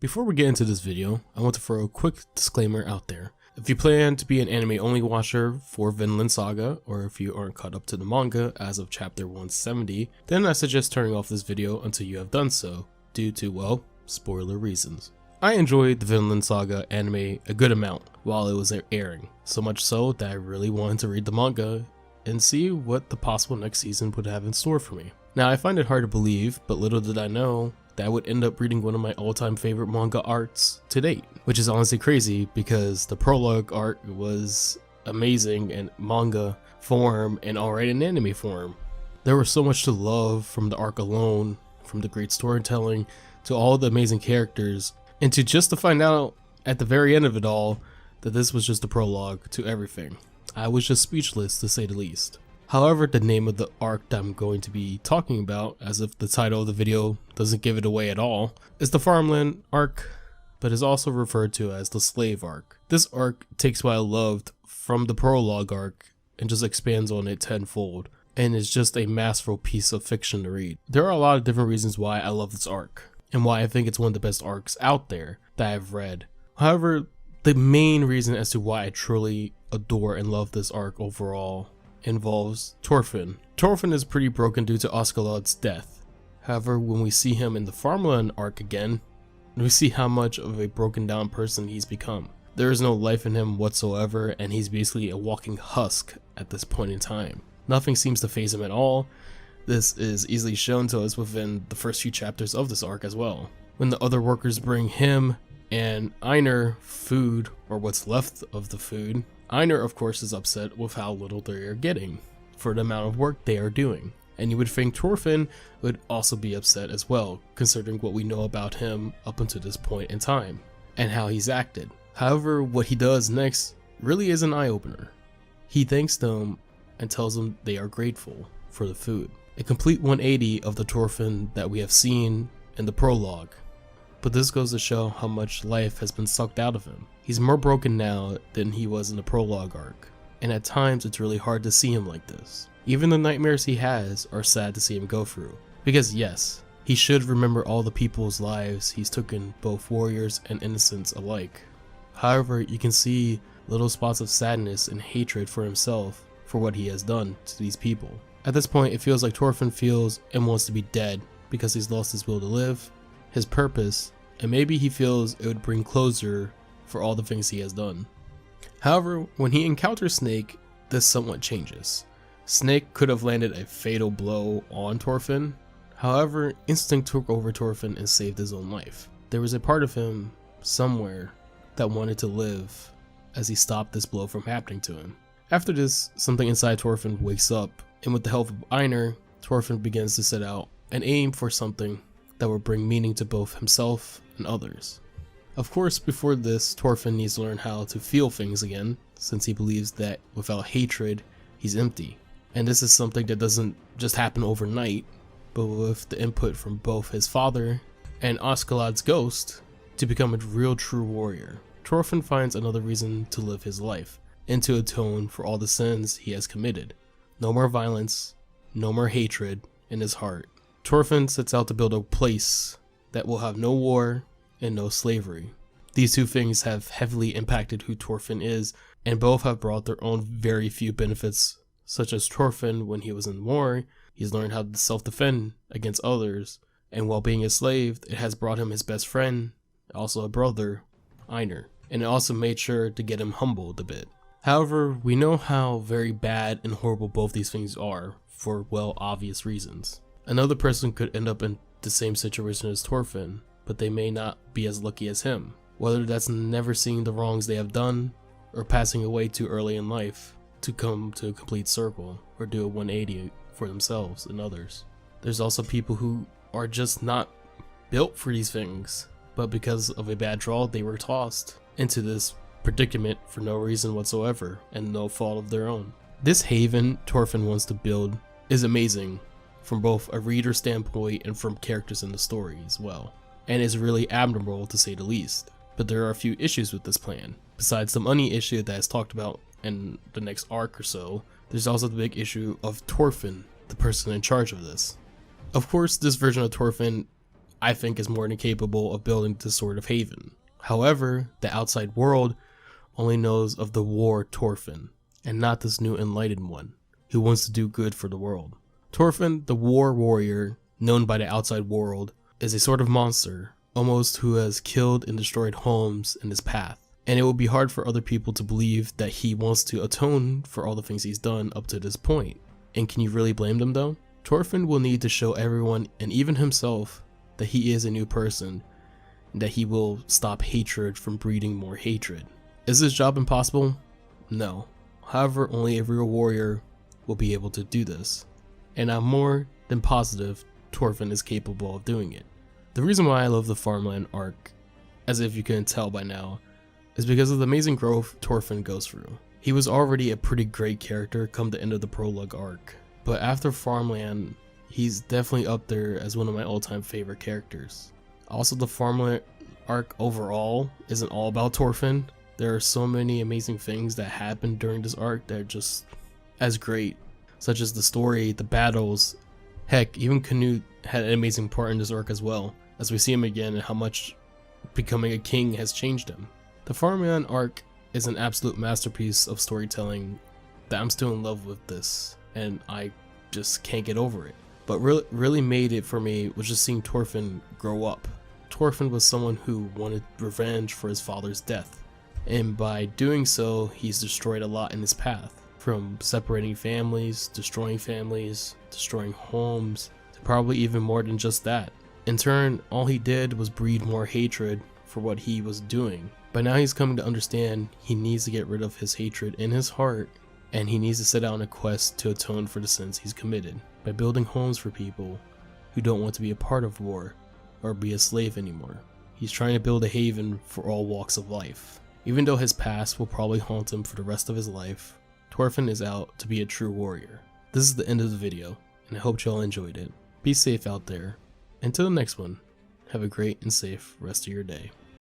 Before we get into this video, I want to throw a quick disclaimer out there. If you plan to be an anime only watcher for Vinland Saga, or if you aren't caught up to the manga as of chapter 170, then I suggest turning off this video until you have done so, due to, well, spoiler reasons. I enjoyed the Vinland Saga anime a good amount while it was airing, so much so that I really wanted to read the manga and see what the possible next season would have in store for me. Now I find it hard to believe, but little did I know that I would end up reading one of my all-time favorite manga arcs to date, which is honestly crazy because the prologue arc was amazing in manga form and already in anime form. There was so much to love from the arc alone, from the great storytelling to all the amazing characters, and to find out at the very end of it all that this was just the prologue to everything. I was just speechless, to say the least. However, the name of the arc that I'm going to be talking about, as if the title of the video doesn't give it away at all, is the Farmland arc, but is also referred to as the Slave arc. This arc takes what I loved from the prologue arc and just expands on it tenfold, and is just a masterful piece of fiction to read. There are a lot of different reasons why I love this arc, and why I think it's one of the best arcs out there that I've read. However, the main reason as to why I truly adore and love this arc overall involves Thorfinn. Thorfinn is pretty broken due to Askeladd's death. However, when we see him in the Farmland arc again, we see how much of a broken down person he's become. There is no life in him whatsoever, and he's basically a walking husk at this point in time. Nothing seems to faze him at all. This is easily shown to us within the first few chapters of this arc as well. When the other workers bring him and Einar food, or what's left of the food, Einar of course is upset with how little they are getting for the amount of work they are doing. And you would think Thorfinn would also be upset as well, considering what we know about him up until this point in time, and how he's acted. However, what he does next really is an eye-opener. He thanks them and tells them they are grateful for the food. A complete 180 of the Thorfinn that we have seen in the prologue. But this goes to show how much life has been sucked out of him. He's more broken now than he was in the prologue arc, and at times it's really hard to see him like this. Even the nightmares he has are sad to see him go through. Because yes, he should remember all the people's lives he's taken, both warriors and innocents alike. However, you can see little spots of sadness and hatred for himself for what he has done to these people. At this point, it feels like Thorfinn feels and wants to be dead because he's lost his will to live, his purpose, and maybe he feels it would bring closure for all the things he has done. However, when he encounters Snake, this somewhat changes. Snake could have landed a fatal blow on Thorfinn. However, instinct took over Thorfinn and saved his own life. There was a part of him somewhere that wanted to live as he stopped this blow from happening to him. After this, something inside Thorfinn wakes up, and with the help of Einar, Thorfinn begins to set out and aim for something that will bring meaning to both himself and others. Of course, before this, Thorfinn needs to learn how to feel things again, since he believes that without hatred, he's empty. And this is something that doesn't just happen overnight, but with the input from both his father and Askeladd's ghost to become a real true warrior. Thorfinn finds another reason to live his life, and to atone for all the sins he has committed. No more violence, no more hatred in his heart. Thorfinn sets out to build a place that will have no war and no slavery. These two things have heavily impacted who Thorfinn is, and both have brought their own very few benefits, such as Thorfinn, when he was in war, he's learned how to self-defend against others, and while being a slave, it has brought him his best friend, also a brother, Einar, and it also made sure to get him humbled a bit. However, we know how very bad and horrible both these things are, for well obvious reasons. Another person could end up in the same situation as Thorfinn, but they may not be as lucky as him. Whether that's never seeing the wrongs they have done, or passing away too early in life to come to a complete circle, or do a 180 for themselves and others. There's also people who are just not built for these things, but because of a bad draw they were tossed into this predicament for no reason whatsoever and no fault of their own. This haven Thorfinn wants to build is amazing from both a reader standpoint and from characters in the story as well, and is really admirable to say the least. But there are a few issues with this plan. Besides the money issue that is talked about in the next arc or so, there's also the big issue of Thorfinn, the person in charge of this. Of course, this version of Thorfinn I think is more than capable of building the Sword of Haven. However, the outside world only knows of the war Thorfinn, and not this new enlightened one, who wants to do good for the world. Thorfinn, the war warrior, known by the outside world, is a sort of monster, almost who has killed and destroyed homes in his path. And it will be hard for other people to believe that he wants to atone for all the things he's done up to this point. And can you really blame them though? Thorfinn will need to show everyone, and even himself, that he is a new person, and that he will stop hatred from breeding more hatred. Is this job impossible? No. However, only a real warrior will be able to do this. And I'm more than positive Thorfinn is capable of doing it. The reason why I love the Farmland arc, as if you couldn't tell by now, is because of the amazing growth Thorfinn goes through. He was already a pretty great character come the end of the prologue arc, but after Farmland, he's definitely up there as one of my all-time favorite characters. Also, the Farmland arc overall isn't all about Thorfinn. There are so many amazing things that happen during this arc that are just as great, such as the story, the battles. Heck, even Canute had an amazing part in this arc as well, as we see him again and how much becoming a king has changed him. The Farmland arc is an absolute masterpiece of storytelling that I'm still in love with this, and I just can't get over it. But really made it for me was just seeing Thorfinn grow up. Thorfinn was someone who wanted revenge for his father's death, and by doing so, he's destroyed a lot in his path. From separating families, destroying homes, to probably even more than just that. In turn, all he did was breed more hatred for what he was doing. But now he's coming to understand he needs to get rid of his hatred in his heart, and he needs to set out on a quest to atone for the sins he's committed by building homes for people who don't want to be a part of war or be a slave anymore. He's trying to build a haven for all walks of life. Even though his past will probably haunt him for the rest of his life, Thorfinn is out to be a true warrior. This is the end of the video, and I hope y'all enjoyed it. Be safe out there. Until the next one, have a great and safe rest of your day.